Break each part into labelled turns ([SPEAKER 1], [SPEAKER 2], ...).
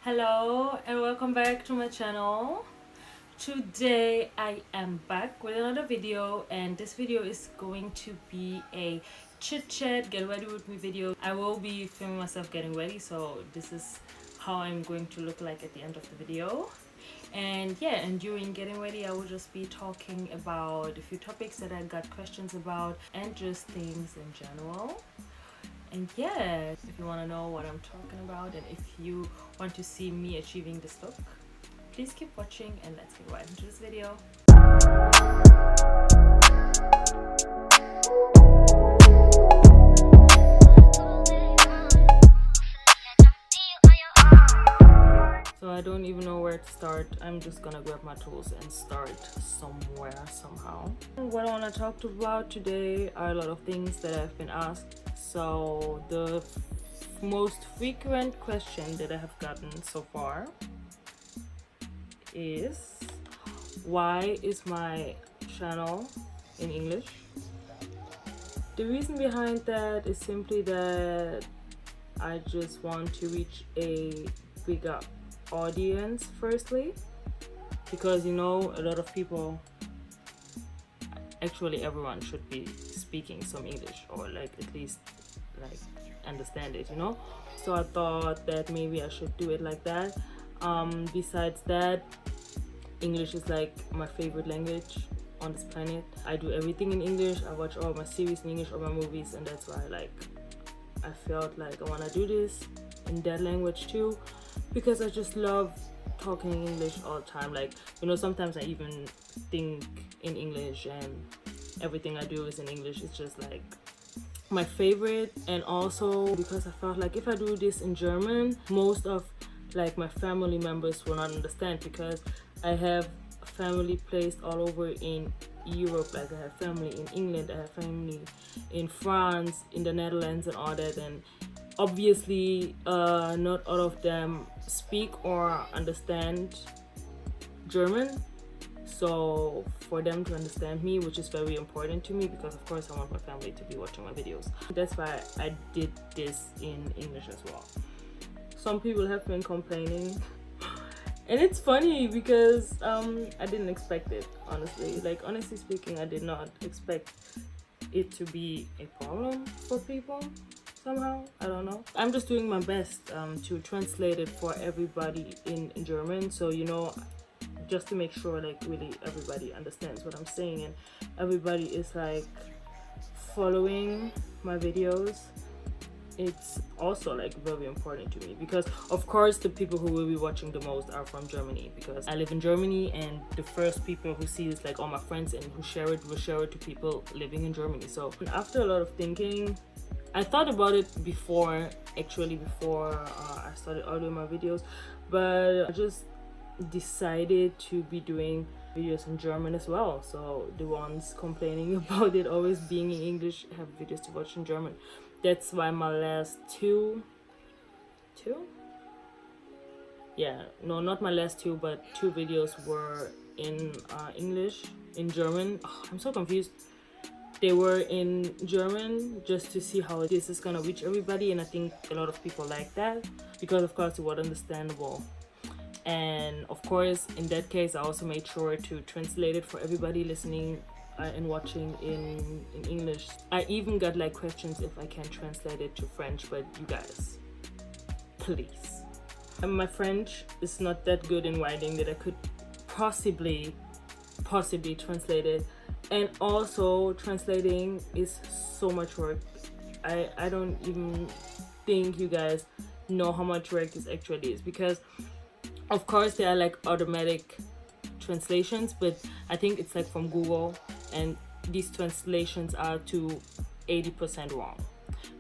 [SPEAKER 1] Hello and welcome back to my channel. Today I am back with another video, and this video is going to be a chit chat get ready with me video. I will be filming myself getting ready, so this is how I'm going to look like at the end of the video. And yeah, and during getting ready I will just be talking about a few topics that I got questions about and just things in general. And yeah, if you want to know what I'm talking about and if you want to see me achieving this look, please keep watching and let's get right into this video. So I don't even know where to start. I'm just gonna grab my tools and start somewhere, somehow. What I want to talk about today are a lot of things that I've been asked. So the most frequent question that I have gotten so far is, why is my channel in English? The reason behind that is simply that I just want to reach a bigger audience firstly, because a lot of people, actually everyone, should be speaking some English, or like at least like understand it, so I thought that maybe I should do it like that. Besides that, English is like my favorite language on this planet. I do everything in English. I watch all my series in English, all my movies, and that's why I felt like I want to do this in that language too, because I just love talking English all the time. Sometimes I even think in English, and everything I do is in English. It's just like my favorite. And also because I felt like if I do this in German, most of like my family members will not understand, because I have family placed all over in Europe. Like I have family in England, I have family in France, in the Netherlands and all that, and obviously not all of them speak or understand German. So for them to understand me, which is very important to me, because of course I want my family to be watching my videos, that's why I did this in English as well. Some people have been complaining and it's funny because I didn't expect it, honestly. Like, honestly speaking, I did not expect it to be a problem for people somehow. I don't know. I'm just doing my best to translate it for everybody in German, so just to make sure like really everybody understands what I'm saying and everybody is like following my videos. It's also like very important to me, because of course the people who will be watching the most are from Germany, because I live in Germany, and the first people who see this, like all my friends, and who share it will share it to people living in Germany. So after a lot of thinking, I thought about it before I started uploading my videos, but I just decided to be doing videos in German as well, so the ones complaining about it always being in English have videos to watch in German. That's why my last two not my last two, but two videos were in English. In German, I'm so confused. They were in German just to see how this is gonna reach everybody, and I think a lot of people like that, because of course it was understandable. And of course in that case I also made sure to translate it for everybody listening and watching in English. I even got like questions if I can translate it to French, but you guys, please. And my French is not that good in writing that I could possibly translate it, and also translating is so much work. I don't even think you guys know how much work this actually is, because of course there are like automatic translations, but I think it's like from Google, and these translations are to 80% wrong.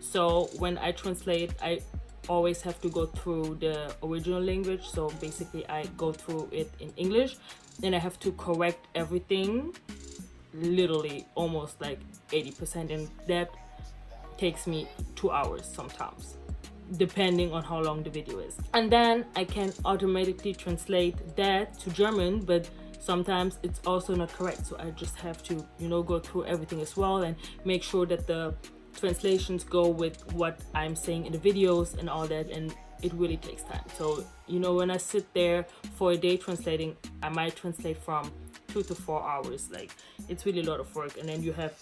[SPEAKER 1] So when I translate, I always have to go through the original language. So basically I go through it in English, and I have to correct everything literally almost like 80%, and that takes me 2 hours sometimes, depending on how long the video is. And then I can automatically translate that to German, but sometimes it's also not correct, so I just have to go through everything as well and make sure that the translations go with what I'm saying in the videos and all that, and it really takes time. So, you know, when I sit there for a day translating, I might translate from 2 to 4 hours. Like, it's really a lot of work. And then you have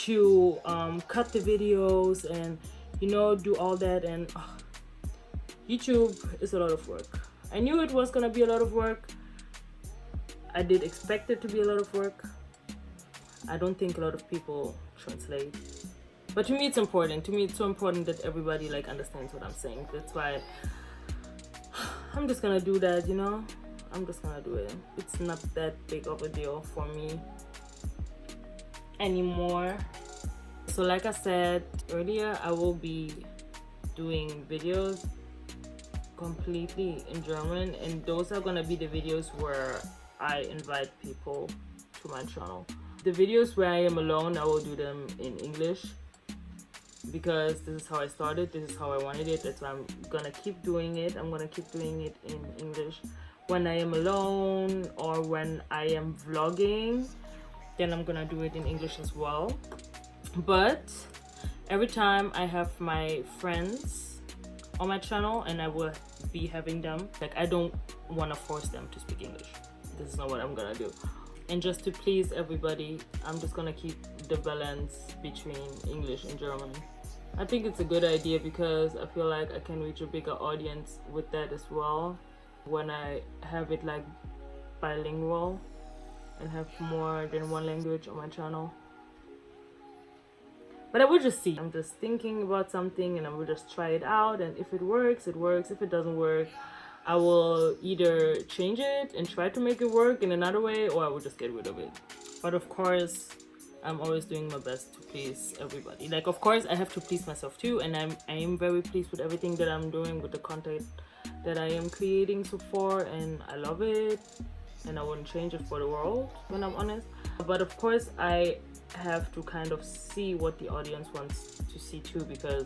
[SPEAKER 1] to cut the videos and, you know, do all that. And YouTube is a lot of work. I knew it was gonna be a lot of work. I did expect it to be a lot of work. I don't think a lot of people translate, but to me it's important. To me it's so important that everybody like understands what I'm saying. That's why I'm just gonna do that, you know. I'm just gonna do it. It's not that big of a deal for me anymore. So like I said earlier, I will be doing videos completely in German, and those are gonna be the videos where I invite people to my channel. The videos where I am alone, I will do them in English because this is how I started, this is how I wanted it. That's why I'm gonna keep doing it. I'm gonna keep doing it in English. When I am alone or when I am vlogging, then I'm gonna do it in English as well. But every time I have my friends on my channel, and I will be having them, like, I don't want to force them to speak English. This is not what I'm gonna do. And just to please everybody, I'm just gonna keep the balance between English and German. I think it's a good idea because I feel like I can reach a bigger audience with that as well when I have it like bilingual and have more than one language on my channel. But I will just see. I'm just thinking about something and I will just try it out, and if it works, it works. If it doesn't work, I will either change it and try to make it work in another way, or I will just get rid of it. But of course, I'm always doing my best to please everybody. Like, of course, I have to please myself too, and I am very pleased with everything that I'm doing, with the content that I am creating so far, and I love it, and I wouldn't change it for the world, when I'm honest. But of course, I have to kind of see what the audience wants to see too, because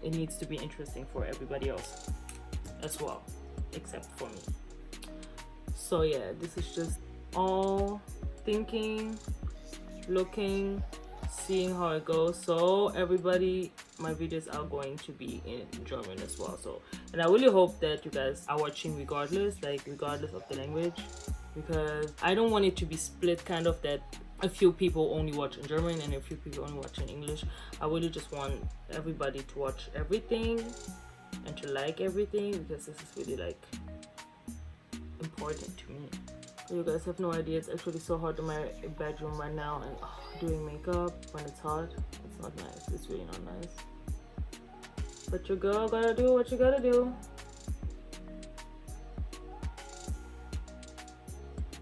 [SPEAKER 1] it needs to be interesting for everybody else as well, except for me. So yeah, this is just all thinking, looking, seeing how it goes. So everybody, my videos are going to be in German as well. So, and I really hope that you guys are watching regardless of the language, because I don't want it to be split, kind of that a few people only watch in German and a few people only watch in English. I really just want everybody to watch everything and to like everything, because this is really like important to me. You guys have no idea, it's actually so hot in my bedroom right now, and doing makeup when it's hot, it's not nice. It's really not nice. But your girl gotta do what you gotta do.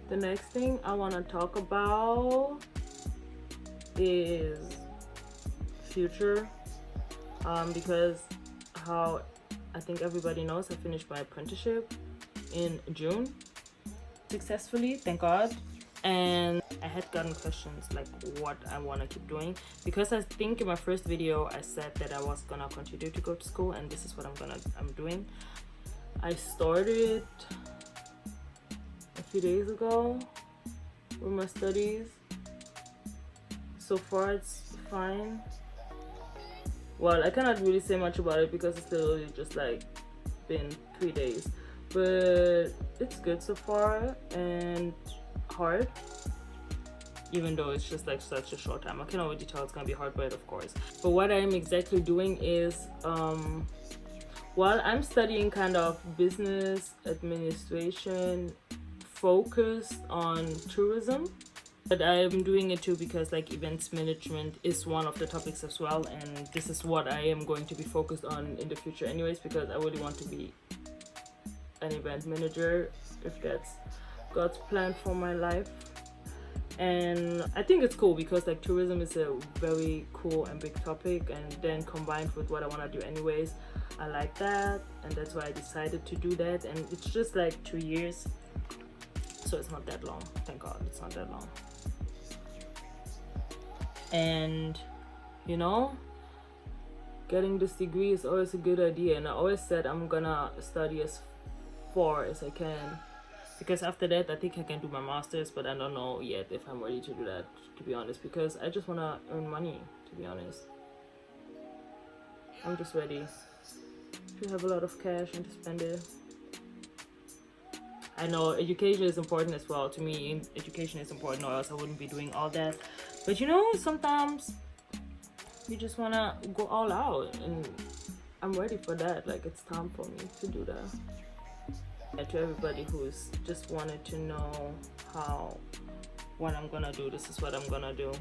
[SPEAKER 1] The next thing I want to talk about is future, because how I think everybody knows, I finished my apprenticeship in June successfully, thank God. And I had gotten questions like what I want to keep doing, because I think in my first video I said that I was gonna continue to go to school, and this is what I'm doing. I started a few days ago with my studies. So far it's fine. Well, I cannot really say much about it because it's literally just like been 3 days, but it's good so far, and hard, even though it's just like such a short time. I can already tell it's gonna be hard, but of course. But what I'm exactly doing is while I'm studying kind of business administration focused on tourism, but I'm doing it too because like events management is one of the topics as well, and this is what I am going to be focused on in the future anyways, because I really want to be an event manager, if that's God's plan for my life. And I think it's cool because like tourism is a very cool and big topic, and then combined with what I want to do anyways, I like that, and that's why I decided to do that. And it's just like 2 years, so it's not that long, thank God it's not that long. And you know, getting this degree is always a good idea, and I always said I'm gonna study as far as I can, because after that I think I can do my master's, but I don't know yet if I'm ready to do that, to be honest, because I just want to earn money, to be honest. I'm just ready to have a lot of cash and to spend it. I know education is important as well. To me, education is important, or else I wouldn't be doing all that. But you know, sometimes you just wanna go all out, and I'm ready for that. Like, it's time for me to do that. And to everybody who's just wanted to know what I'm gonna do, this is what I'm gonna do.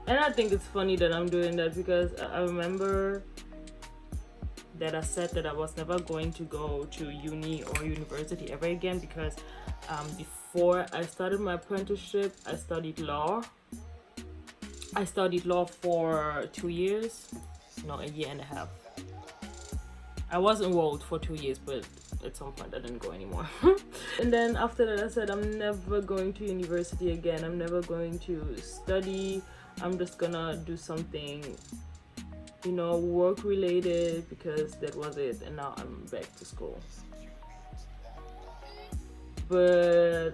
[SPEAKER 1] And I think it's funny that I'm doing that, because I remember that I said that I was never going to go to uni or university ever again, because before I started my apprenticeship, I studied law. I studied law for 2 years, no, a year and a half. I was enrolled for 2 years, but at some point I didn't go anymore. And then after that I said, I'm never going to university again. I'm never going to study. I'm just gonna do something, you know, work related, because that was it. And now I'm back to school. But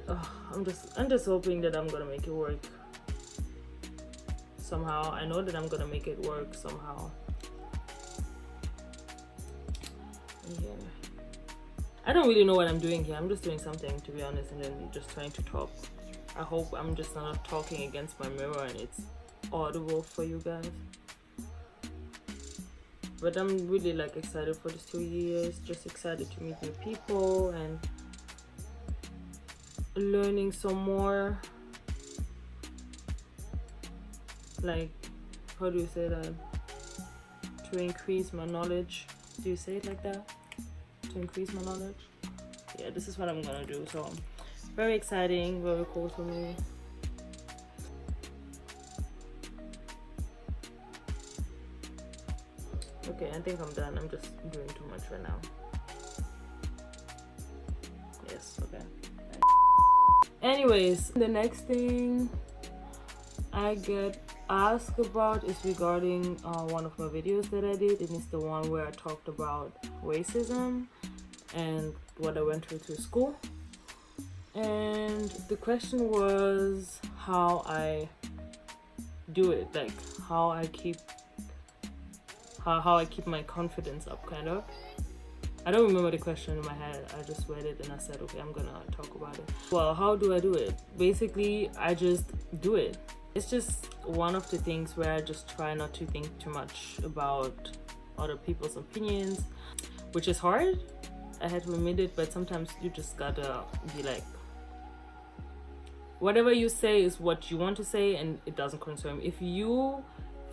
[SPEAKER 1] I'm just hoping that I'm gonna make it work somehow. I know that I'm gonna make it work somehow. Yeah, I don't really know what I'm doing here. I'm just doing something, to be honest, and then just trying to talk. I hope I'm just not talking against my mirror and it's audible for you guys. But I'm really like excited for these 2 years, just excited to meet new people and learning some more. Like, how do you say that? To increase my knowledge. Do you say it like that? To increase my knowledge? Yeah, this is what I'm gonna do. So very exciting, very cool for me. Okay, I think I'm done. I'm just doing too much right now. Yes, okay. Anyways, the next thing I get asked about is regarding one of my videos that I did, and it's the one where I talked about racism and what I went through school. And the question was how I do it, like how I keep my confidence up, kind of. I don't remember the question in my head. I just read it and I said, okay, I'm gonna talk about it. Well, how do I do it? Basically, I just do it. It's just one of the things where I just try not to think too much about other people's opinions, which is hard. I had to admit it, but sometimes you just gotta be like, whatever you say is what you want to say, and it doesn't concern me. If you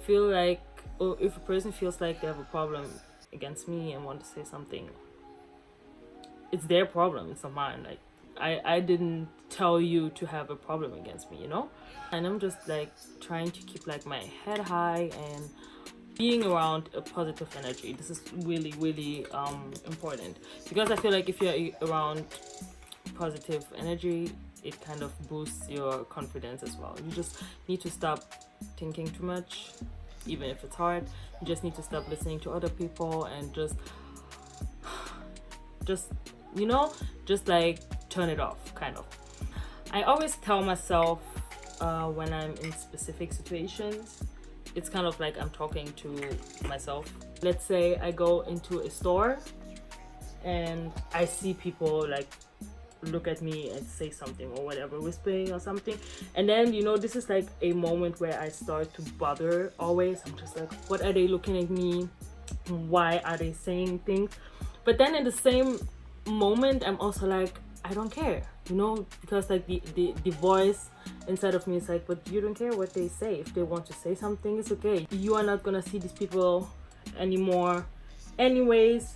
[SPEAKER 1] feel like, or if a person feels like they have a problem against me and want to say something, it's their problem, it's not mine. Like, I didn't tell you to have a problem against me, you know? And I'm just like trying to keep like my head high and being around a positive energy. This is really, really important, because I feel like if you're around positive energy, it kind of boosts your confidence as well. You just need to stop thinking too much, even if it's hard. You just need to stop listening to other people and just you know, just like turn it off, kind of. I always tell myself when I'm in specific situations, it's kind of like I'm talking to myself. Let's say I go into a store and I see people like look at me and say something or whatever, whispering or something, and then, you know, this is like a moment where I start to bother always. I'm just like, what are they looking at me? Why are they saying things? But then in the same moment, I'm also like, I don't care, you know, because like the voice inside of me is like, but you don't care what they say. If they want to say something, it's okay. You are not gonna see these people anymore anyways.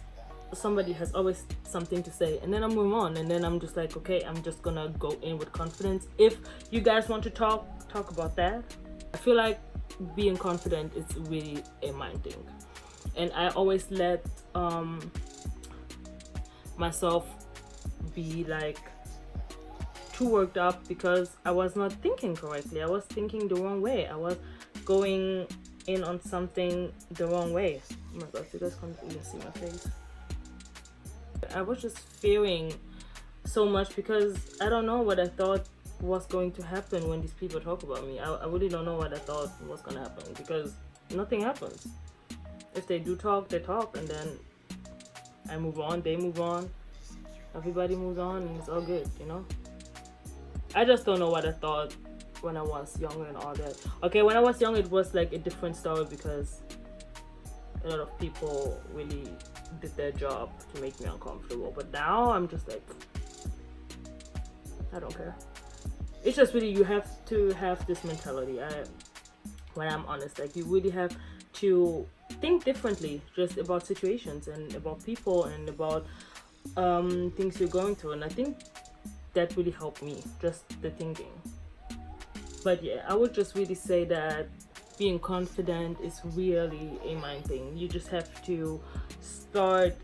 [SPEAKER 1] Somebody has always something to say, and then I move on, and then I'm just like, okay, I'm just gonna go in with confidence. If you guys want to talk about that. I feel like being confident is really a mind thing, and I always let myself be like too worked up because I was not thinking correctly. I was thinking the wrong way. I was going in on something the wrong way. Oh my god, you guys can't even see my face. I was just fearing so much because I don't know what I thought was going to happen when these people talk about me. I really don't know what I thought was gonna happen, because nothing happens. If they do talk, they talk, and then I move on, they move on, everybody moves on, and it's all good, you know? I just don't know what I thought when I was younger and all that. Okay, when I was young, it was like a different story because a lot of people really did their job to make me uncomfortable. But now I'm just like, I don't care. It's just really, you have to have this mentality. When I'm honest, like, you really have to think differently just about situations and about people and about things you're going through. And I think that really helped me, just the thinking. But yeah, I would just really say that being confident is really a mind thing. You just have to start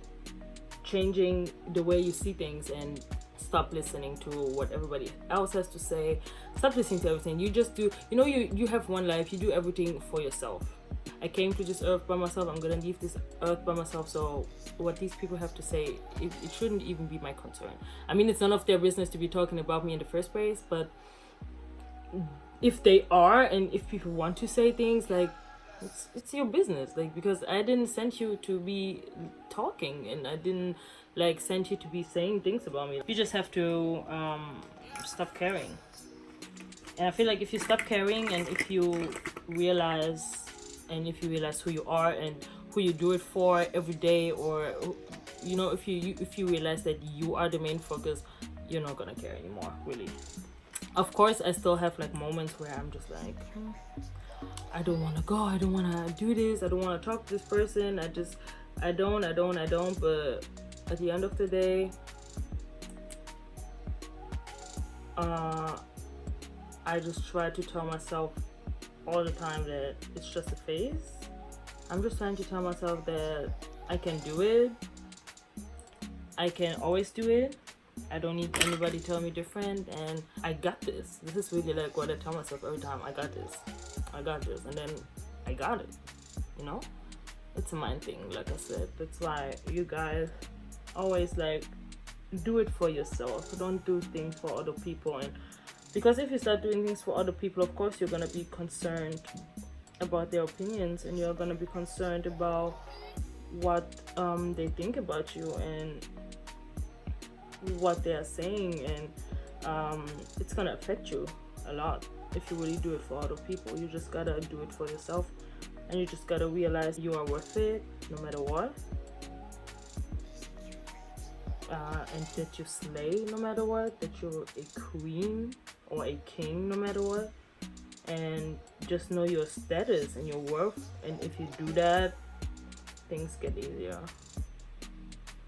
[SPEAKER 1] changing the way you see things and stop listening to what everybody else has to say. Stop listening to everything. You just do, you know, you have one life. You do everything for yourself. I came to this earth by myself. I'm gonna leave this earth by myself. So what these people have to say, it shouldn't even be my concern. I mean, it's none of their business to be talking about me in the first place, but if they are, and if people want to say things, like, it's your business, like, because I didn't send you to be talking, and I didn't like send you to be saying things about me. You just have to stop caring. And I feel like if you stop caring, and if you realize who you are and who you do it for every day, or you know, if you realize that you are the main focus, you're not gonna care anymore, really. Of course, I still have like moments where I'm just like, I don't want to go, I don't want to do this, I don't want to talk to this person, I don't, but at the end of the day, I just try to tell myself all the time that it's just a phase. I'm just trying to tell myself that I can do it, I can always do it, I don't need anybody to tell me different, and I got this. This is really like what I tell myself every time. I got this, and then I got it, you know? It's a mind thing, like I said. That's why you guys always like do it for yourself. Don't do things for other people. And because if you start doing things for other people, of course you're gonna be concerned about their opinions, and you're gonna be concerned about what they think about you and what they are saying, and it's gonna affect you a lot if you really do it for other people. You just gotta do it for yourself, and you just gotta realize you are worth it no matter what, and that you slay no matter what, that you're a queen or a king no matter what, and just know your status and your worth. And if you do that, things get easier.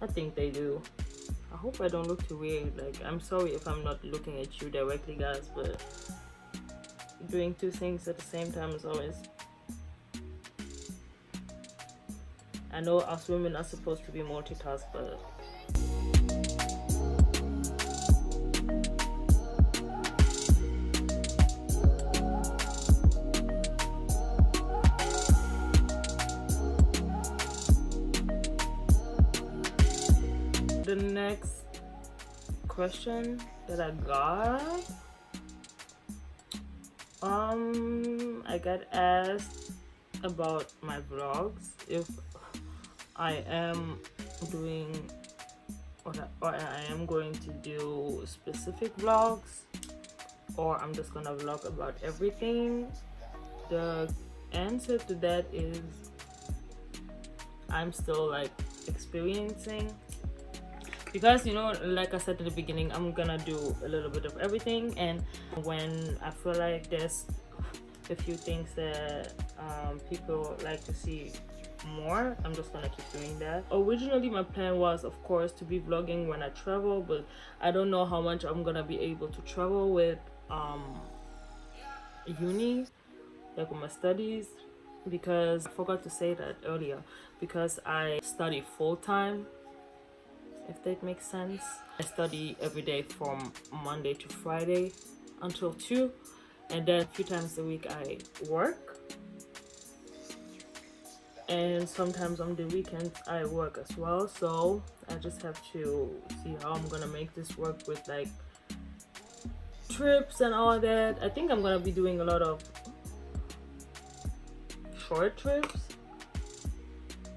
[SPEAKER 1] I think they do. I hope I don't look too weird. Like, I'm sorry if I'm not looking at you directly, guys, but doing two things at the same time is always... I know us women are supposed to be multitask, but... The next question that I got, I got asked about my vlogs, if I am doing or I am going to do specific vlogs, or I'm just gonna vlog about everything. The answer to that is I'm still like experiencing, because, you know, like I said in the beginning, I'm gonna do a little bit of everything, and when I feel like there's a few things that people like to see more, I'm just gonna keep doing that. Originally my plan was, of course, to be vlogging when I travel, but I don't know how much I'm gonna be able to travel with uni, like with my studies, because I forgot to say that earlier, because I study full-time, if that makes sense. I study every day from Monday to Friday until 2, and then a few times a week I work, and sometimes on the weekends I work as well. So I just have to see how I'm gonna make this work with like trips and all that. I think I'm gonna be doing a lot of short trips,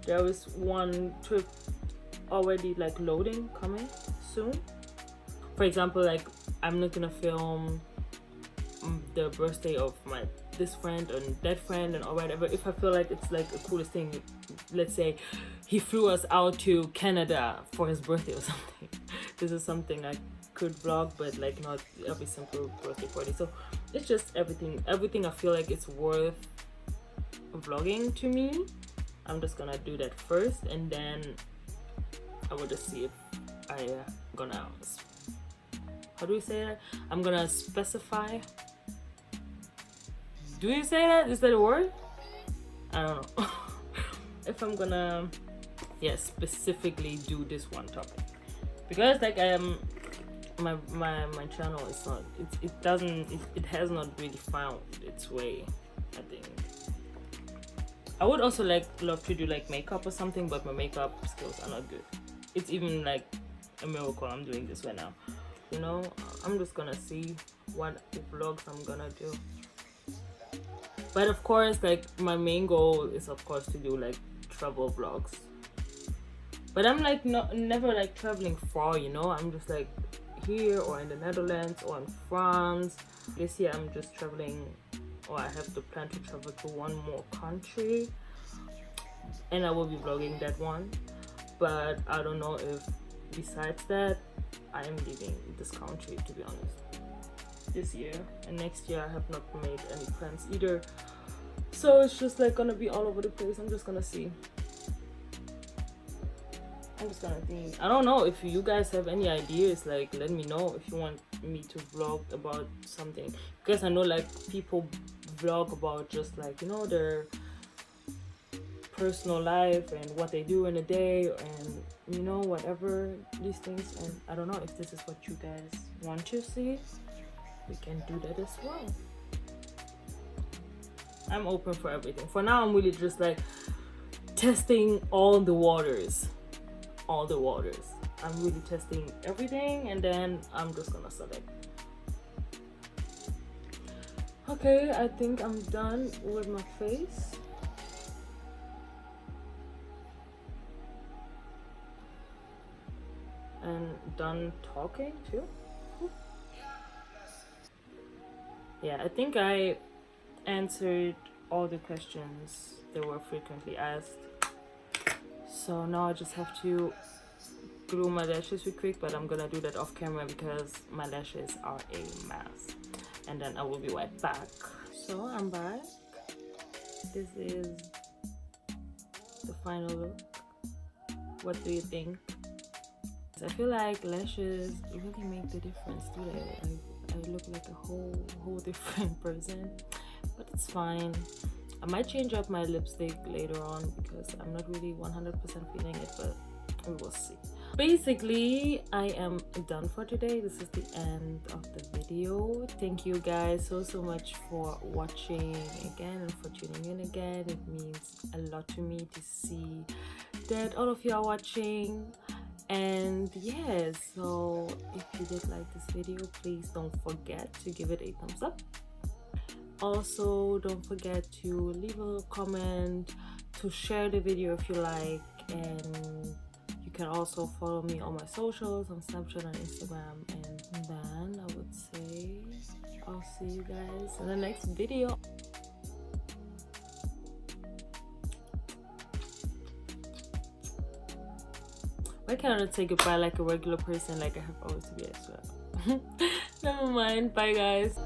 [SPEAKER 1] there is one trip already like loading coming soon. For example, like I'm not gonna film the birthday of my this friend and that friend and or whatever. If I feel like it's like the coolest thing, let's say he flew us out to Canada for his birthday or something, this is something I could vlog, but like not every simple birthday party. So it's just everything I feel like it's worth vlogging to me. I'm just gonna do that first, and then I will just see if I gonna, how do you say that? I'm gonna specify. Do you say that? Is that a word? I don't know. If I'm gonna, yeah, specifically do this one topic, because like my channel is not, it has not really found its way, I think. I would also like love to do like makeup or something, but my makeup skills are not good. It's even like a miracle I'm doing this right now, you know. I'm just gonna see what vlogs I'm gonna do. But of course, like my main goal is of course to do like travel vlogs. But I'm like never like traveling far, you know. I'm just like here or in the Netherlands or in France. This year I'm just traveling, or I have the plan to travel to one more country, and I will be vlogging that one. But I don't know if besides that I am leaving this country, to be honest, this year. And next year I have not made any plans either, so it's just like gonna be all over the place. I'm just gonna see. I'm just gonna think. I don't know if you guys have any ideas, like let me know if you want me to vlog about something, because I know like people vlog about just like, you know, their personal life and what they do in a day, and you know, whatever, these things. And I don't know if this is what you guys want to see. We can do that as well. I'm open for everything. For now I'm really just like testing all the waters. I'm really testing everything, and then I'm just gonna select. Okay, I think I'm done with my face. And done talking too. Yeah, I think I answered all the questions that were frequently asked. So now I just have to glue my lashes real quick, but I'm gonna do that off camera because my lashes are a mess. And then I will be right back. So I'm back. This is the final look. What do you think? I feel like lashes really make the difference, do they? I look like a whole different person, but it's fine. I might change up my lipstick later on because I'm not really 100% feeling it, but we will see. Basically, I am done for today. This is the end of the video. Thank you guys so much for watching again and for tuning in again. It means a lot to me to see that all of you are watching. And yeah, so if you did like this video, please don't forget to give it a thumbs up. Also, don't forget to leave a comment, to share the video if you like, and you can also follow me on my socials on Snapchat and Instagram. And then I would say I'll see you guys in the next video. Why can't I say goodbye like a regular person, like I have always to be as well? Never mind. Bye guys.